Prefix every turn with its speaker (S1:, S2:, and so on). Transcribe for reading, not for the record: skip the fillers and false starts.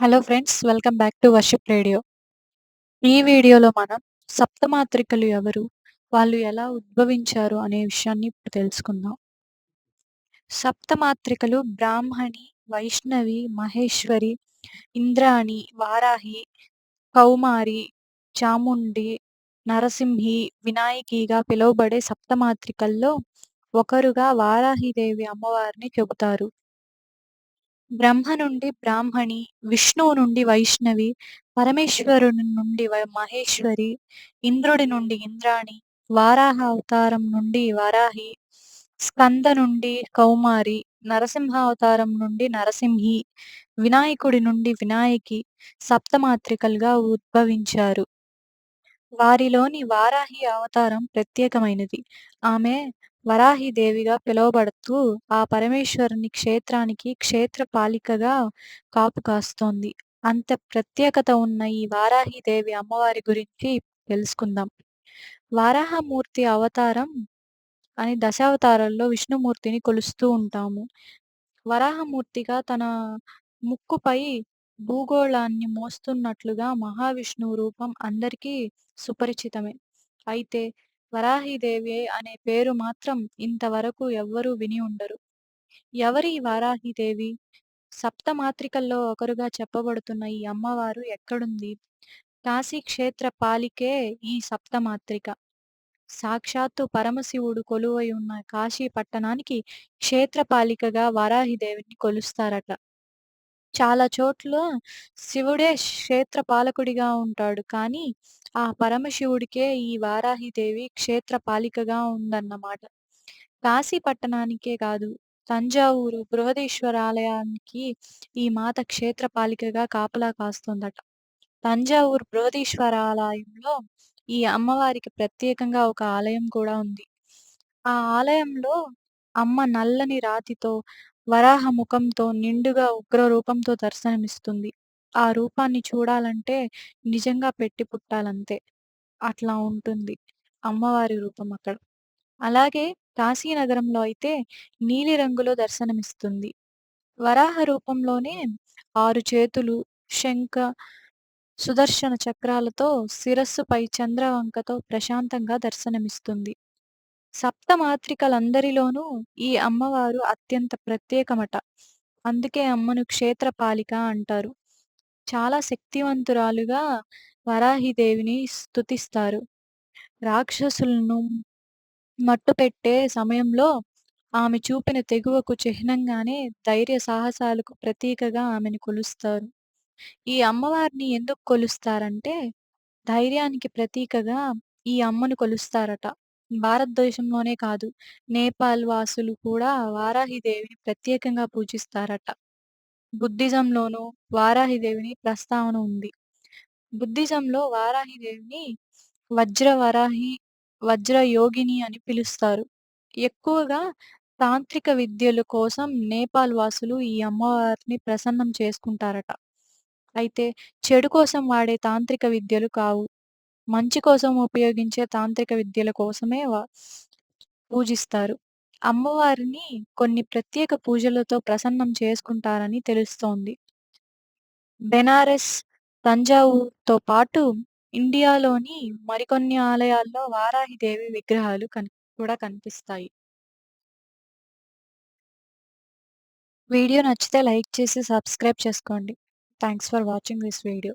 S1: Hello friends, welcome back to worship radio. ఈ వీడియోలో మనం సప్తమాత్రికలు ఎవరు? వాళ్ళు ఎలా ఉద్భవించారు అనే విషయాన్ని ఇప్పుడు తెలుసుకుందాం. సప్తమాత్రికలు బ్రాహ్మణి, వైష్ణవి, మహేశ్వరి, ఇంద్రాణి, వారాహి, కౌమారి, చాముండి, నరసింహి, వినాయకిగా పిలువబడే సప్తమాత్రికల్లో ఒకరుగా వారాహిదేవి అమ్మవారిని చెబుతారు. బ్రహ్మ నుండి బ్రాహ్మణి, విష్ణువు నుండి వైష్ణవి, పరమేశ్వరుని నుండి మహేశ్వరి, ఇంద్రుడి నుండి ఇంద్రాణి, వారాహ అవతారం నుండి వరాహి, స్కంద నుండి కౌమారి, నరసింహ అవతారం నుండి నరసింహి, వినాయకుడి నుండి వినాయకి సప్తమాత్రికలుగా ఉద్భవించారు. వారిలోని వారాహి అవతారం ప్రత్యేకమైనది. ఆమె వరాహిదేవిగా పిలువబడుతూ ఆ పరమేశ్వరుని క్షేత్రానికి క్షేత్రపాలికగా కాపు కాస్తోంది. అంత ప్రత్యేకత ఉన్న ఈ వారాహిదేవి అమ్మవారి గురించి తెలుసుకుందాం. వారాహమూర్తి అవతారం అని దశావతారాల్లో విష్ణుమూర్తిని కొలుస్తూ ఉంటాము. వరాహమూర్తిగా తన ముక్కుపై భూగోళాన్ని మోస్తున్నట్లుగా మహావిష్ణువు రూపం అందరికీ సుపరిచితమే. అయితే వరాహిదేవి అనే పేరు మాత్రం ఇంతవరకు ఎవ్వరూ విని ఉండరు. ఎవరి ఈ వారాహిదేవి? సప్తమాత్రికల్లో ఒకరుగా చెప్పబడుతున్న ఈ అమ్మవారు ఎక్కడుంది? కాశీ క్షేత్ర పాలికే ఈ సప్తమాత్రిక. సాక్షాత్తు పరమశివుడు కొలువై ఉన్న కాశీ పట్టణానికి క్షేత్రపాలికగా వారాహిదేవిని కొలుస్తారట. చాలా చోట్ల శివుడే క్షేత్రపాలకుడిగా ఉంటాడు. కానీ ఆ పరమశివుడికే ఈ వారాహిదేవి క్షేత్రపాలికగా ఉందన్నమాట. కాశీ పట్టణానికే కాదు, తంజావూరు బృహదీశ్వర ఆలయానికి ఈ మాత క్షేత్రపాలికగా కాపలా కాస్తుందట. తంజావూరు బృహదీశ్వర ఆలయంలో ఈ అమ్మవారికి ప్రత్యేకంగా ఒక ఆలయం కూడా ఉంది. ఆ ఆలయంలో అమ్మ నల్లని రాతితో, వరాహ ముఖంతో, నిండుగా ఉగ్ర రూపంతో దర్శనమిస్తుంది. ఆ రూపాన్ని చూడాలంటే నిజంగా పెట్టి పుట్టాలంతే. అట్లా ఉంటుంది అమ్మవారి రూపం అక్కడ. అలాగే కాశీనగరంలో అయితే నీలిరంగులో దర్శనమిస్తుంది. వరాహ రూపంలోనే 6 చేతులు, శంఖ, సుదర్శన చక్రాలతో, శిరస్సుపై చంద్రవంకతో ప్రశాంతంగా దర్శనమిస్తుంది. సప్తమాత్రికలందరిలోనూ ఈ అమ్మవారు అత్యంత ప్రత్యేకమట. అందుకే అమ్మను క్షేత్రపాలిక అంటారు. చాలా శక్తివంతురాలుగా వరాహిదేవిని స్తుతిస్తారు. రాక్షసులను మట్టుపెట్టే సమయంలో ఆమె చూపిన తెగువకు చిహ్నంగానే ధైర్య సాహసాలకు ప్రతీకగా ఆమెను కొలుస్తారు. ఈ అమ్మవారిని ఎందుకు కొలుస్తారంటే ధైర్యానికి ప్రతీకగా ఈ అమ్మను కొలుస్తారట. భారతదేశంలోనే కాదు, నేపాల్ వాసులు కూడా వారాహిదేవిని ప్రత్యేకంగా పూజిస్తారట. బుద్ధిజంలోనూ వారాహిదేవిని ప్రస్తావన ఉంది. బుద్ధిజంలో వారాహిదేవిని వజ్రవరాహి, వజ్రయోగిని అని పిలుస్తారు. ఎక్కువగా తాంత్రిక విద్యల కోసం నేపాల్ వాసులు ఈ అమ్మవారిని ప్రసన్నం చేసుకుంటారట. అయితే చెడు కోసం వాడే తాంత్రిక విద్యలు కావు. మంచి కోసం ఉపయోగించే తాంత్రిక విద్యల కోసమే పూజిస్తారు. అమ్మవారిని కొన్ని ప్రత్యేక పూజలతో ప్రసన్నం చేసుకుంటారని తెలుస్తోంది. బెనారస్, తంజావూరుతో పాటు ఇండియాలోని మరికొన్ని ఆలయాల్లో వారాహిదేవి విగ్రహాలు కూడా కనిపిస్తాయి. వీడియో నచ్చితే లైక్ చేసి సబ్స్క్రైబ్ చేసుకోండి. Thanks for watching this video.